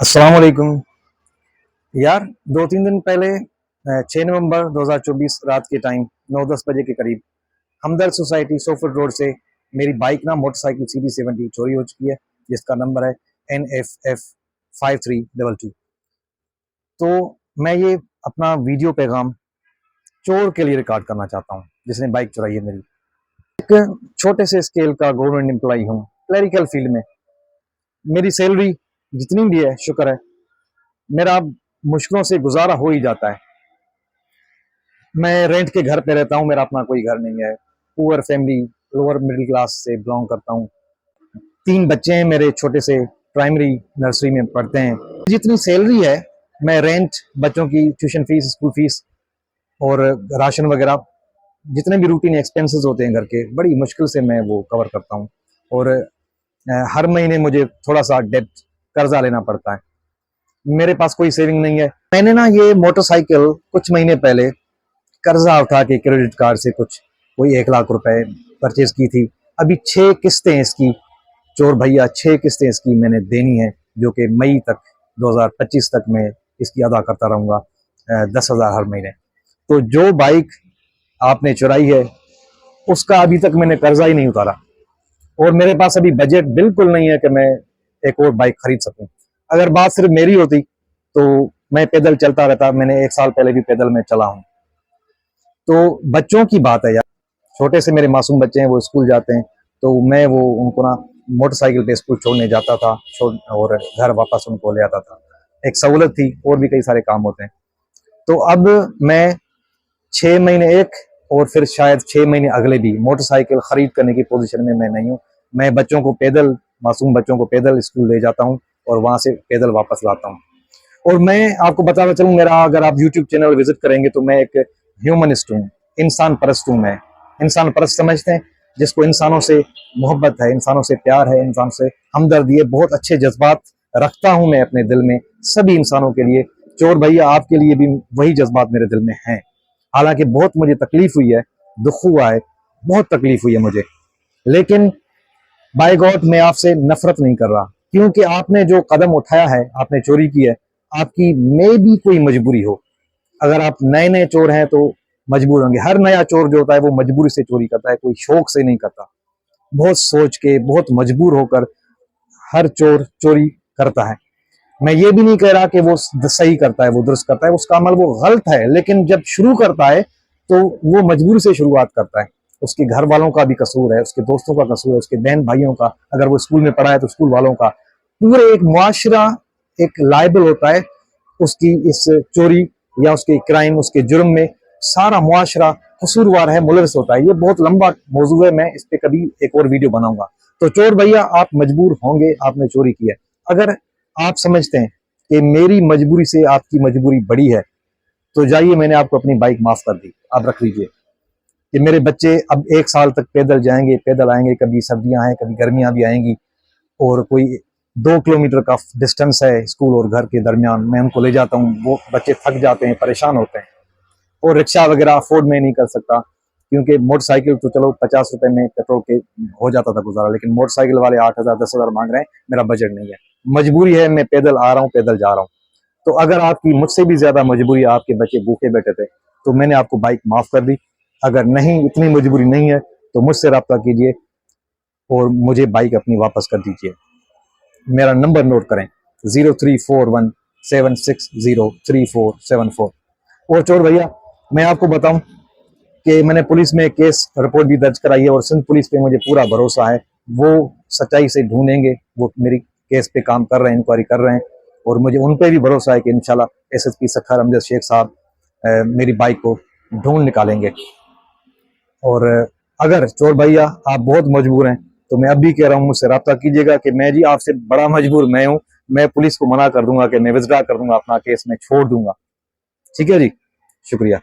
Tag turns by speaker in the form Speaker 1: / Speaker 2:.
Speaker 1: अस्सलाम वालेकुम यार। 2-3 दिन पहले 6 नवंबर 2024 रात के टाइम 9-10 बजे के करीब हमदर्द सोसाइटी सोफर रोड से मेरी बाइक ना मोटरसाइकिल CD70 चोरी हो चुकी है, जिसका नंबर है NFF 5322। तो मैं ये अपना वीडियो पैगाम चोर के लिए रिकॉर्ड करना चाहता हूँ जिसने बाइक चुराई है मेरी। एक छोटे से स्केल का गवर्नमेंट एम्प्लॉई हूँ, क्लरिकल फील्ड में। मेरी सैलरी जितनी भी है शुक्र है, मेरा मुश्किलों से गुजारा हो ही जाता है। मैं रेंट के घर पे रहता हूँ, मेरा अपना कोई घर नहीं है। Poor family, lower middle class से बिलोंग करता हूँ। 3 बच्चे हैं मेरे, छोटे से प्राइमरी नर्सरी में पढ़ते हैं। जितनी सैलरी है मैं रेंट, बच्चों की ट्यूशन फीस, स्कूल फीस और राशन वगैरह, जितने भी रूटीन एक्सपेंसेस होते हैं घर के, बड़ी मुश्किल से मैं वो कवर करता हूँ। और हर महीने मुझे थोड़ा सा डेट, कर्जा लेना पड़ता है। मेरे पास कोई सेविंग नहीं है। मैंने ना ये मोटरसाइकिल कुछ महीने पहले कर्जा उठा के क्रेडिट कार्ड से कुछ कोई 1 लाख रुपए परचेज की थी। अभी 6 किस्तें इसकी, चोर भैया 6 किस्तें इसकी मैंने देनी है, जो कि मई तक 2025 तक मैं इसकी अदा करता रहूंगा 10,000 हर महीने। तो जो बाइक आपने चुराई है उसका अभी तक मैंने कर्जा ही नहीं उतारा, और मेरे पास अभी बजट बिल्कुल नहीं है कि मैं एक और बाइक खरीद सकूं। अगर बात सिर्फ मेरी होती तो मैं पैदल चलता रहता। मैंने 1 साल पहले भी पैदल में चला हूं। तो बच्चों की बात है यार, छोटे से मेरे मासूम बच्चे हैं, वो स्कूल जाते हैं, तो मैं वो उनको ना मोटरसाइकिल पे स्कूल छोड़ने जाता था, और घर वापस उनको ले आता था। एक सहूलत थी, और भी कई सारे काम होते हैं। तो अब मैं 6 महीने एक, और फिर शायद 6 महीने अगले भी मोटरसाइकिल खरीद करने की पोजीशन में मैं नहीं हूँ। मैं बच्चों को पैदल, मासूम बच्चों को पैदल स्कूल ले जाता हूँ और वहां से पैदल वापस लाता हूँ। और मैं आपको बताना चलूँ, मेरा अगर आप यूट्यूब चैनल विजिट करेंगे तो मैं एक ह्यूमनिस्ट हूँ, इंसान परस्त हूँ। मैं इंसान परस्त समझते हैं जिसको इंसानों से मोहब्बत है, इंसानों से प्यार है, इंसान से हमदर्दी है। बहुत अच्छे जज्बात रखता हूँ मैं अपने दिल में सभी इंसानों के लिए। चोर भैया आपके लिए भी वही जज्बात मेरे दिल में हैं। हालांकि बहुत मुझे तकलीफ हुई है, दुख हुआ है, बहुत तकलीफ हुई है मुझे, लेकिन बाय गॉड मैं आपसे नफरत नहीं कर रहा, क्योंकि आपने जो कदम उठाया है, आपने चोरी की है, आपकी में भी कोई मजबूरी हो। अगर आप नए नए चोर हैं तो मजबूर होंगे। हर नया चोर जो होता है वो मजबूरी से चोरी करता है, कोई शौक से नहीं करता। बहुत सोच के, बहुत मजबूर होकर हर चोर चोरी करता है। मैं ये भी नहीं कह रहा कि वो सही करता है, वो दुरुस्त करता है, उसका अमल वो गलत है, लेकिन जब शुरू करता है तो वो मजबूरी से शुरुआत करता है। उसके घर वालों का भी कसूर है, उसके दोस्तों का कसूर है, उसके बहन भाइयों का, अगर वो स्कूल में पढ़ा है तो स्कूल वालों का। पूरे एक मुआशरा एक लायबल होता है उसकी इस चोरी या उसके क्राइम, उसके जुर्म में सारा मुआशरा कसूरवार है, मुलविस होता है। ये बहुत लंबा मौजू है, मैं इस पे कभी एक और वीडियो बनाऊंगा। तो चोर भैया आप मजबूर होंगे, आपने चोरी की है। अगर आप समझते हैं कि मेरी मजबूरी से आपकी मजबूरी बड़ी है तो जाइए, मैंने आपको अपनी बाइक माफ कर दी, आप रख लीजिए। कि मेरे बच्चे अब 1 साल तक पैदल जाएंगे, पैदल आएंगे, कभी सर्दियां हैं, कभी गर्मियां भी आएंगी, और कोई 2 किलोमीटर का डिस्टेंस है स्कूल और घर के दरमियान, मैं उनको ले जाता हूँ। वो बच्चे थक जाते हैं, परेशान होते हैं, और रिक्शा वगैरह अफोर्ड में नहीं कर सकता, क्योंकि मोटरसाइकिल तो चलो 50 रुपए में पेट्रोल के हो जाता था गुजारा, लेकिन मोटरसाइकिल वाले 8,000 10,000 मांग रहे हैं। मेरा बजट नहीं है, मजबूरी है, मैं पैदल आ रहा हूँ, पैदल जा रहा हूँ। तो अगर आपकी मुझसे भी ज्यादा मजबूरी है, आपके बच्चे भूखे बैठे थे, तो मैंने आपको बाइक माफ कर दी। अगर नहीं, इतनी मजबूरी नहीं है, तो मुझसे रब्ता कीजिए और मुझे बाइक अपनी वापस कर दीजिए। मेरा नंबर नोट करें, 0341760347 और चोर भैया मैं आपको बताऊं कि मैंने पुलिस में केस रिपोर्ट भी दर्ज कराई है, और सिंध पुलिस पे मुझे पूरा भरोसा है, वो सच्चाई से ढूंढेंगे, वो मेरी केस पे काम कर रहे हैं, इंक्वायरी कर रहे हैं, और मुझे उन पे भी भरोसा है कि इंशाल्लाह SSP सखर अमजद शेख साहब मेरी बाइक को ढूंढ निकालेंगे। और अगर चोर भैया आप बहुत मजबूर हैं तो मैं अभी कह रहा हूँ, मुझसे रब्ता कीजिएगा कि मैं जी आपसे बड़ा मजबूर मैं हूँ। मैं पुलिस को मना कर दूंगा कि मैं विथड्रॉ कर दूंगा अपना केस, मैं छोड़ दूंगा। ठीक है जी, शुक्रिया।